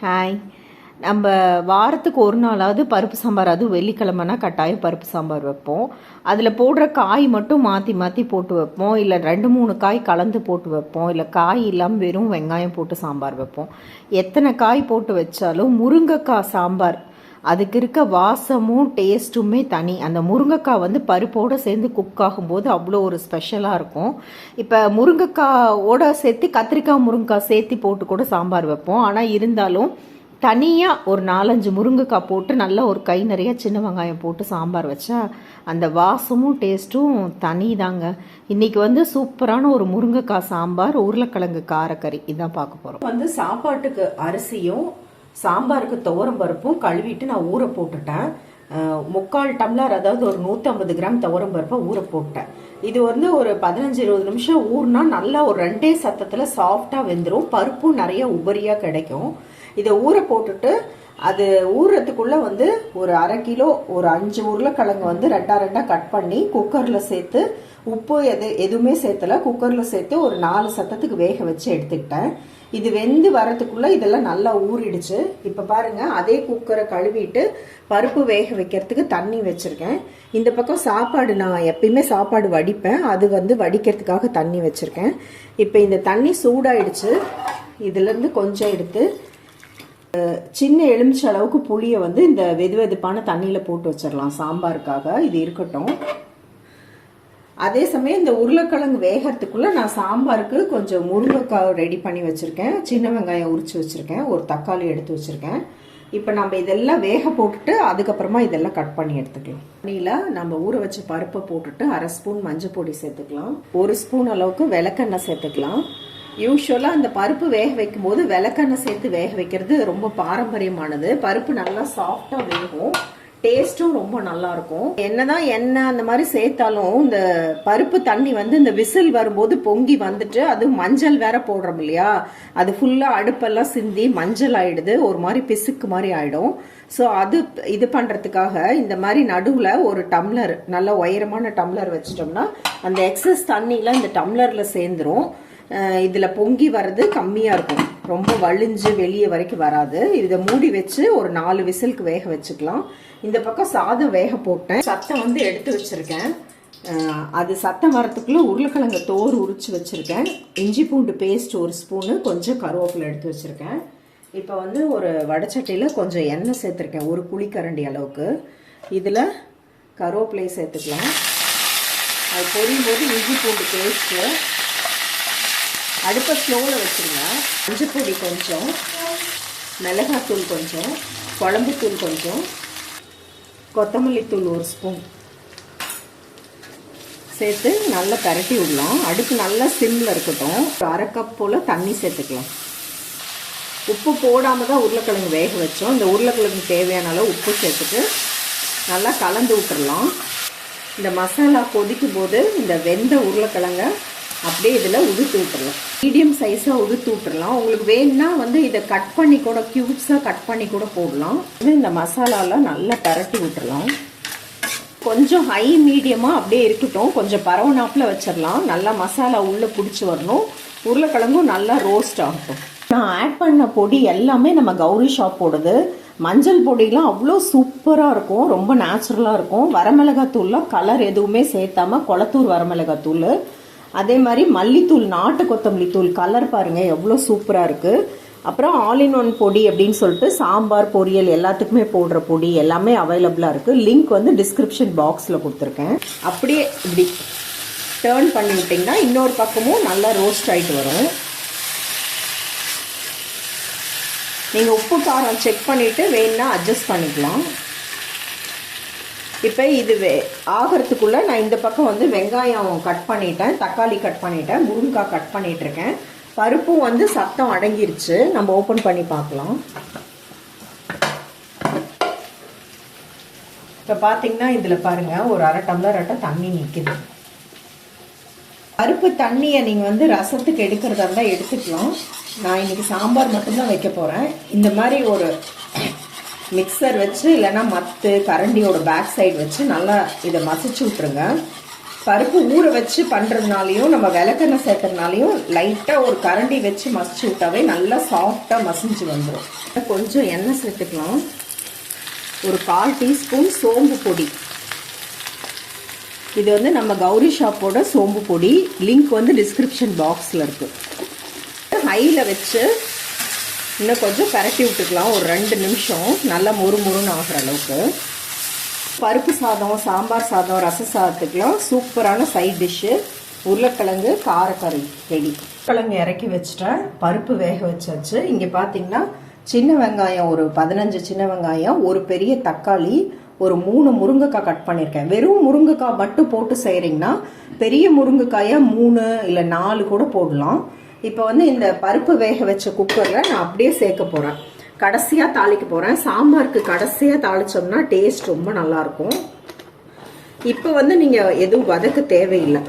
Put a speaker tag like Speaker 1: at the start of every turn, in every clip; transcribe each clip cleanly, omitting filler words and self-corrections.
Speaker 1: Hi. நம்ம வாரத்துக்கு ஒரு நாளாவது பருப்பு சாம்பார், அதுவும் வெள்ளிக்கிழமைனா கட்டாயம் பருப்பு சாம்பார் வைப்போம். அதில் போடுற காய் மட்டும் மாற்றி மாற்றி போட்டு வைப்போம், இல்லை 2-3 காய் கலந்து போட்டு வைப்போம், இல்லை காய் இல்லாமல் வெறும் வெங்காயம் போட்டு சாம்பார் வைப்போம். எத்தனை காய் போட்டு வச்சாலும் முருங்கைக்காய் சாம்பார் அதுக்கு இருக்க வாசமும் டேஸ்ட்டுமே தனி. அந்த முருங்கைக்காய் பருப்போடு சேர்ந்து குக் ஆகும்போது அவ்வளோ ஒரு ஸ்பெஷலாக இருக்கும். இப்போ முருங்கைக்காயோட சேர்த்து கத்திரிக்காய் முருங்கைக்காய் சேர்த்து போட்டு கூட சாம்பார் வைப்போம். ஆனால் இருந்தாலும் தனியாக ஒரு 4-5 முருங்கைக்காய் போட்டு நல்லா ஒரு கை நிறைய சின்ன வெங்காயம் போட்டு சாம்பார் வச்சா அந்த வாசமும் டேஸ்ட்டும் தனி தாங்க. இன்றைக்கி சூப்பரான ஒரு முருங்கைக்காய் சாம்பார், உருளைக்கிழங்கு காரக்கறி இதான் பார்க்க போகிறோம். சாப்பாட்டுக்கு அரிசியும் சாம்பாருக்கு துவரம் பருப்பும் கழுவிட்டு நான் ஊற போட்டுட்டேன். 3/4 டம்ளர், அதாவது ஒரு 150 கிராம் துவரம் பருப்பை ஊற போட்டேன். இது ஒரு 15-20 நிமிஷம் ஊறினா நல்லா ஒரு 2 சத்தத்தில் சாஃப்டாக வெந்துடும். பருப்பும் நிறைய உபரியாக கிடைக்கும். இதை ஊற போட்டுட்டு அது ஊறுறதுக்குள்ளே ஒரு 1/2 கிலோ, ஒரு 5 உருளைக்கிழங்கு 2 கட் பண்ணி குக்கரில் சேர்த்து, உப்பு எதுவுமே சேர்த்தல, குக்கரில் சேர்த்து ஒரு 4 சத்தத்துக்கு வேக வச்சு எடுத்துக்கிட்டேன். இது வெந்து வரதுக்குள்ளே இதெல்லாம் நல்லா ஊறிடுச்சு. இப்போ பாருங்கள், அதே குக்கரை கழுவிட்டு பருப்பு வேக வைக்கிறதுக்கு தண்ணி வச்சுருக்கேன். இந்த பக்கம் சாப்பாடு, நான் எப்பயுமே சாப்பாடு வடிப்பேன், அது வடிக்கிறதுக்காக தண்ணி வச்சுருக்கேன். இப்போ இந்த தண்ணி சூடாயிடுச்சு. இதுலேருந்து கொஞ்சம் எடுத்து சின்ன எலுமிச்சை அளவுக்கு புளியை இந்த வெதுவெதுப்பான தண்ணியில் போட்டு வச்சிடலாம் சாம்பாருக்காக. இது இருக்கட்டும். அதே சமயம் இந்த உருளைக்கிழங்கு வேகிறதுக்குள்ளே நான் சாம்பாருக்கு கொஞ்சம் முருங்கைக்காய் ரெடி பண்ணி வச்சுருக்கேன், சின்ன வெங்காயம் உரித்து வச்சுருக்கேன், ஒரு தக்காளி எடுத்து வச்சுருக்கேன். இப்போ நம்ம இதெல்லாம் வேக போட்டுட்டு அதுக்கப்புறமா இதெல்லாம் கட் பண்ணி எடுத்துக்கலாம். தண்ணியில் நம்ம ஊற வச்ச பருப்பை போட்டுட்டு 1/2 ஸ்பூன் மஞ்சள் பொடி சேர்த்துக்கலாம், 1 ஸ்பூன் அளவுக்கு விளக்கெண்ணெய் சேர்த்துக்கலாம். யூஸ்வலாக அந்த பருப்பு வேக வைக்கும் போது விளக்கெண்ணெய் சேர்த்து வேக வைக்கிறது ரொம்ப பாரம்பரியமானது. பருப்பு நல்லா சாஃப்டாக வேகும், டேஸ்ட்டும் ரொம்ப நல்லா இருக்கும். என்னதான் எண்ணெய் அந்த மாதிரி சேர்த்தாலும் இந்த பருப்பு தண்ணி இந்த விசில் வரும்போது பொங்கி வந்துட்டு, அது மஞ்சள் வேற போடுறோம் இல்லையா, அது ஃபுல்லாக அடுப்பெல்லாம் சிந்தி மஞ்சள் ஆயிடுது, ஒரு மாதிரி பிசுக்கு மாதிரி ஆயிடும். ஸோ அது இது பண்ணுறதுக்காக இந்த மாதிரி நடுவில் ஒரு டம்ளர், நல்ல உயரமான டம்ளர் வச்சிட்டோம்னா அந்த எக்ஸஸ் தண்ணியில் இந்த டம்ளரில் சேர்ந்துரும். இதில் பொங்கி வர்றது கம்மியாக இருக்கும், ரொம்ப வலிஞ்சு வெளியே வரைக்கும் வராது. இதை மூடி வச்சு ஒரு 4 விசிலுக்கு வேக வச்சுக்கலாம். இந்த பக்கம் சாதம் வேக போட்டேன், சத்தம் எடுத்து வச்சுருக்கேன். அது சத்தம் வரத்துக்குள்ளே உருளைக்கிழங்கு தோறு உரிச்சு வச்சுருக்கேன். இஞ்சி பூண்டு பேஸ்ட் 1 ஸ்பூனு, கொஞ்சம் கருவேப்பிலை எடுத்து வச்சுருக்கேன். இப்போ ஒரு வடைச்சட்டியில் கொஞ்சம் எண்ணெய் சேர்த்துருக்கேன், ஒரு குழிக்கரண்டி அளவுக்கு. இதில் கருவேப்பிலையை சேர்த்துக்கலாம். அது பொரியும் போது இஞ்சி பூண்டு பேஸ்ட்டு அடுப்பை ஸ்லோவில் வச்சுருங்க. மஞ்சள் பொடி கொஞ்சம், மிளகாத்தூள் கொஞ்சம், குழம்புத்தூள் கொஞ்சம், கொத்தமல்லி தூள் 1 ஸ்பூன் சேர்த்து நல்லா பரட்டி விடலாம். அடுப்பு நல்லா சிம்மில் இருக்கட்டும். 1/2 கப் போல் தண்ணி சேர்த்துக்கலாம். உப்பு போடாமல் தான் உருளைக்கிழங்கு வேக வச்சோம். இந்த உருளைக்கிழங்கு தேவையான அளவு உப்பு சேர்த்துட்டு நல்லா கலந்து விட்டுடலாம். இந்த மசாலா கொதிக்கும் போது இந்த வெந்த உருளைக்கிழங்க அப்படியே இதில் உதுத்து விட்டுடலாம். மீடியம் சைஸாக உதுத்து விட்டுடலாம். உங்களுக்கு வேணும்னா இதை கட் பண்ணி கூட, க்யூப்ஸாக கட் பண்ணி கூட போடலாம். இந்த மசாலாலாம் நல்லா பரட்டி விட்டுடலாம். கொஞ்சம் ஹை மீடியமாக அப்படியே இருக்கட்டும், கொஞ்சம் பரவனாப்பில் வச்சிடலாம். நல்லா மசாலா உள்ளே பிடிச்சி வரணும், உருளைக்கிழங்கும் நல்லா ரோஸ்ட் ஆகட்டும். நான் ஆட் பண்ண பொடி எல்லாமே நம்ம கௌரி ஷாப் போடுது. மஞ்சள் பொடியெலாம் அவ்வளோ சூப்பராக இருக்கும், ரொம்ப நேச்சுரலாக இருக்கும். வரமிளகாத்தூள்லாம் கலர் எதுவுமே சேர்த்தாம குளத்தூர் வரமிளகாத்தூள். அதே மாதிரி மல்லித்தூள், நாட்டு கொத்தமல்லி தூள், கலர் பாருங்கள் எவ்வளோ சூப்பராக இருக்குது. அப்புறம் ஆல் இன் ஒன் பொடி அப்படின்னு சொல்லிட்டு சாம்பார் பொரியல் எல்லாத்துக்குமே போடுற பொடி எல்லாமே அவைலபிளாக இருக்குது. லிங்க் டிஸ்கிரிப்ஷன் பாக்ஸில் கொடுத்துருக்கேன். அப்படியே இப்படி டேர்ன் பண்ணி விட்டிங்கன்னா இன்னொரு பக்கமும் நல்லா ரோஸ்ட் ஆகிட்டு வரும். நீங்கள் உப்பு காரம் செக் பண்ணிவிட்டு வேணுன்னா அட்ஜஸ்ட் பண்ணிக்கலாம். இப்போ இது ஆகிறதுக்குள்ளே நான் இந்த பக்கம் வெங்காயம் கட் பண்ணிட்டேன், தக்காளி கட் பண்ணிட்டேன், முருங்கைக்காய் கட் பண்ணிகிட்ருக்கேன். பருப்பும் சத்தம் அடங்கிருச்சு. நம்ம ஓப்பன் பண்ணி பார்க்கலாம். இப்போ பார்த்தீங்கன்னா இதில் பாருங்கள், ஒரு 1/2 டம்ளர் தண்ணி நிற்குது. பருப்பு தண்ணியை நீங்கள் ரசத்துக்கு எடுக்கிறதா இருந்தால் எடுத்துக்கலாம். நான் இன்றைக்கி சாம்பார் மட்டும்தான் வைக்க போகிறேன். இந்த மாதிரி ஒரு மிக்சர் வச்சு, இல்லைன்னா மத்து கரண்டியோட பேக் சைடு வச்சு நல்லா இதை மசிச்சு விட்ருங்க. பருப்பு ஊற வச்சு பண்ணுறதுனாலையும் நம்ம விளக்கெண்ணெய் சேர்க்கறதுனாலையும் லைட்டாக ஒரு கரண்டி வச்சு மசிச்சு விட்டாவே நல்லா சாஃப்டாக மசிஞ்சு வந்துடும். கொஞ்சம் எண்ணெய் சேர்த்துக்கலாம். ஒரு 1/4 டீஸ்பூன் சோம்பு பொடி. இது வந்து நம்ம கௌரி ஷாப்போட சோம்பு பொடி. லிங்க் வந்து டிஸ்கிரிப்ஷன் பாக்ஸில் இருக்குது. ஹையில் வச்சு இன்னும் கொஞ்சம் பரட்டி விட்டுக்கலாம். ஒரு 2 நிமிஷம் நல்லா முறுமுறுன்னு ஆகிற அளவுக்கு. பருப்பு சாதம், சாம்பார் சாதம், ரச சாதத்துக்கெலாம் சூப்பரான சைட் டிஷ்ஷு உருளைக்கிழங்கு காரக்கறி ரெடி. கிழங்கு இறக்கி வச்சுட்டேன். பருப்பு வேக வச்சாச்சு. இங்கே பார்த்தீங்கன்னா சின்ன வெங்காயம் ஒரு 15 சின்ன வெங்காயம், ஒரு பெரிய தக்காளி, ஒரு 3 முருங்கைக்காய் கட் பண்ணியிருக்கேன். வெறும் முருங்கைக்காய் மட்டும் போட்டு செய்கிறீங்கன்னா பெரிய முருங்கைக்காயை 3 இல்லை 4 கூட போடலாம். இப்போ வந்து இந்த பருப்பு வேக வச்ச குக்கரில் நான் அப்படியே சேர்க்க போகிறேன். கடைசியாக தாளிக்க போகிறேன். சாம்பாருக்கு கடைசியாக தாளித்தோம்னா டேஸ்ட் ரொம்ப நல்லாயிருக்கும். இப்போ வந்து நீங்கள் எதுவும் வதக்க தேவையில்லை.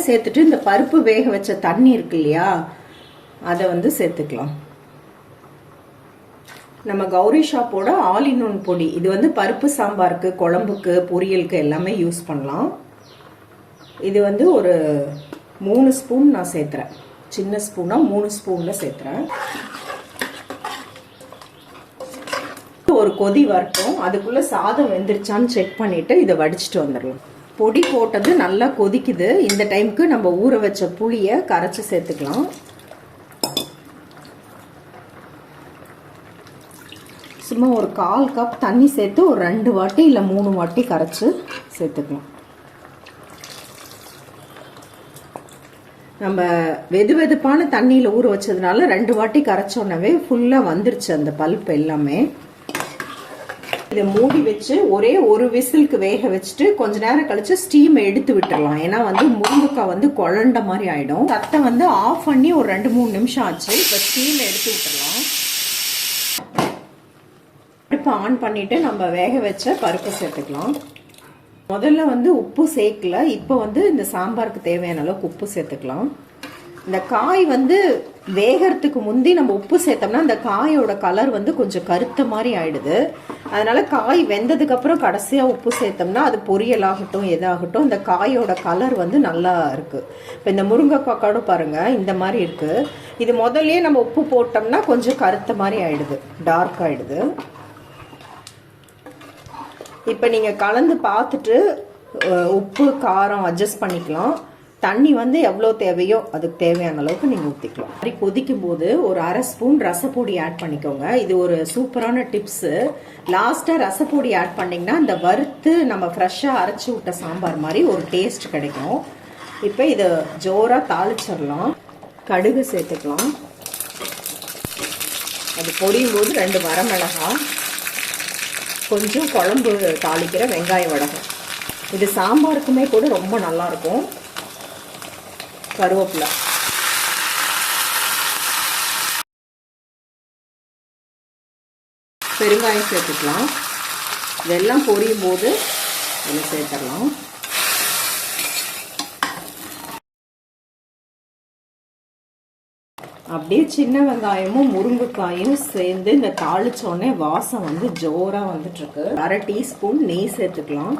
Speaker 1: சேர்த்துட்டு இந்த பருப்பு வேக வச்ச தண்ணி இருக்கு இல்லையா, அதை வந்து சேர்த்துக்கலாம். நம்ம கௌரி ஷாப்போட ஆல் இன் ஒன் பொடி. இது வந்து பருப்பு சாம்பாருக்கு, குழம்புக்கு, பொரியலுக்கு எல்லாமே யூஸ் பண்ணலாம். இது வந்து ஒரு 3 ஸ்பூன் நான் சேர்த்துறேன். சின்ன ஸ்பூனாக 3 ஸ்பூனில் சேர்த்துறேன். ஒரு கொதி வரட்டும். அதுக்குள்ளே சாதம் வெந்துருச்சான்னு செக் பண்ணிவிட்டு இதை வடிச்சிட்டு வந்துடலாம். பொடி போட்டது நல்லா கொதிக்குது. இந்த டைமுக்கு நம்ம ஊற வச்ச புளியை கரைச்சி சேர்த்துக்கலாம். சும்மா ஒரு 1/4 கப் தண்ணி சேர்த்து ஒரு 2 வாட்டி இல்லை 3 வாட்டி கரைச்சி சேர்த்துக்கலாம். நம்ம வெது வெதுப்பான தண்ணியில் ஊற வச்சதுனால 2 வாட்டி கரைச்சோன்னவே ஃபுல்லாக வந்துருச்சு அந்த பல்ப் எல்லாமே. இதை மூடி வச்சு ஒரே ஒரு விசிலுக்கு வேக வச்சுட்டு கொஞ்ச நேரம் கழிச்சு ஸ்டீம் எடுத்து விட்டுடலாம். ஏன்னா வந்து முருங்கைக்காய் வந்து குழண்ட மாதிரி ஆகிடும். தட்டை வந்து ஆஃப் பண்ணி ஒரு 2-3 நிமிஷம் ஆச்சு. இப்போ ஸ்டீம் எடுத்து விட்டுடலாம். பருப்பு ஆன் பண்ணிட்டு நம்ம வேக வச்ச பருப்பை சேர்த்துக்கலாம். முதல்ல வந்து உப்பு சேர்க்கல. இப்போ வந்து இந்த சாம்பாருக்கு தேவையான அளவுக்கு உப்பு சேர்த்துக்கலாம். இந்த காய் வந்து வேகிறதுக்கு முந்தி நம்ம உப்பு சேர்த்தோம்னா அந்த காயோட கலர் வந்து கொஞ்சம் கருத்த மாதிரி ஆயிடுது. அதனால காய் வெந்ததுக்கு அப்புறம் கடைசியாக உப்பு சேர்த்தோம்னா அது பொரியலாகட்டும் எதாகட்டும் இந்த காயோட கலர் வந்து நல்லா இருக்கு. இப்போ இந்த முருங்கைக்காய் கூட பாருங்க இந்த மாதிரி இருக்கு. இது முதல்லயே நம்ம உப்பு போட்டோம்னா கொஞ்சம் கருத்த மாதிரி ஆயிடுது, டார்க் ஆயிடுது. இப்போ நீங்கள் கலந்து பார்த்துட்டு உப்பு காரம் அட்ஜஸ்ட் பண்ணிக்கலாம். தண்ணி வந்து எவ்வளோ தேவையோ அதுக்கு தேவையான அளவுக்கு நீங்கள் ஊற்றிக்கலாம். மாதிரி கொதிக்கும் போது ஒரு 1/2 ஸ்பூன் ரசப்பொடி ஆட் பண்ணிக்கோங்க. இது ஒரு சூப்பரான டிப்ஸு. லாஸ்ட்டாக ரசப்பொடி ஆட் பண்ணிங்கன்னா இந்த வறுத்து நம்ம ஃப்ரெஷ்ஷாக அரைச்சி விட்ட சாம்பார் மாதிரி ஒரு டேஸ்ட் கிடைக்கும். இப்போ இதை ஜோராக தாளிச்சிடலாம். கடுகு சேர்த்துக்கலாம். அது பொடியும் போது 2 வரமிளகாய், கொஞ்சம் குழம்பு தாளிக்கிற வெங்காய வடகம். இது சாம்பாருக்குமே கூட ரொம்ப நல்லாயிருக்கும். கருவேப்பிலை, பெருங்காயம் சேர்த்துக்கலாம். இதெல்லாம் பொரியும் போது இதில் சேர்த்துடலாம். அப்படியே சின்ன வெங்காயமும் முருங்கைக்காயும் சேர்ந்து இந்த தாளிச்சோடனே வாசம் வந்து ஜோராக வந்துட்டுருக்கு. 1/2 டீஸ்பூன் நெய் சேர்த்துக்கலாம்.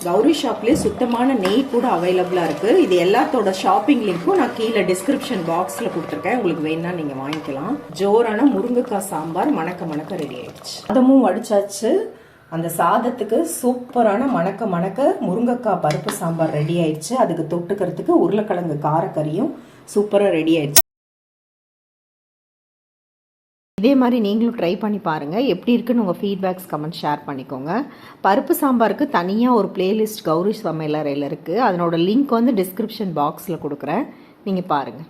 Speaker 1: கௌரி ஷாப்லேயே சுத்தமான நெய் கூட அவைலபிளாக இருக்குது. இது எல்லாத்தோட ஷாப்பிங் லிங்க்கும் நான் கீழே டிஸ்கிரிப்ஷன் பாக்ஸில் கொடுத்துருக்கேன். உங்களுக்கு வேணா நீங்கள் வாங்கிக்கலாம். ஜோரான முருங்கைக்காய் சாம்பார் மணக்க மணக்க ரெடி ஆயிடுச்சு. சாதமும் வடிச்சாச்சு. அந்த சாதத்துக்கு சூப்பரான மணக்க மணக்க முருங்கைக்காய் பருப்பு சாம்பார் ரெடி ஆயிடுச்சு. அதுக்கு தொட்டுக்கிறதுக்கு உருளைக்கிழங்கு காரக்கறியும் சூப்பராக ரெடி ஆயிடுச்சு. இதே மாதிரி நீங்களும் ட்ரை பண்ணி பாருங்கள். எப்படி இருக்குன்னு உங்கள் ஃபீட்பேக்ஸ் கமெண்ட் ஷேர் பண்ணிக்கோங்க. பருப்பு சாம்பாருக்கு தனியாக ஒரு பிளேலிஸ்ட் கௌரி சமையலறையில் இருக்குது. அதனோட லிங்க் வந்து டிஸ்கிரிப்ஷன் பாக்ஸில் கொடுக்குறேன். நீங்கள் பாருங்கள்.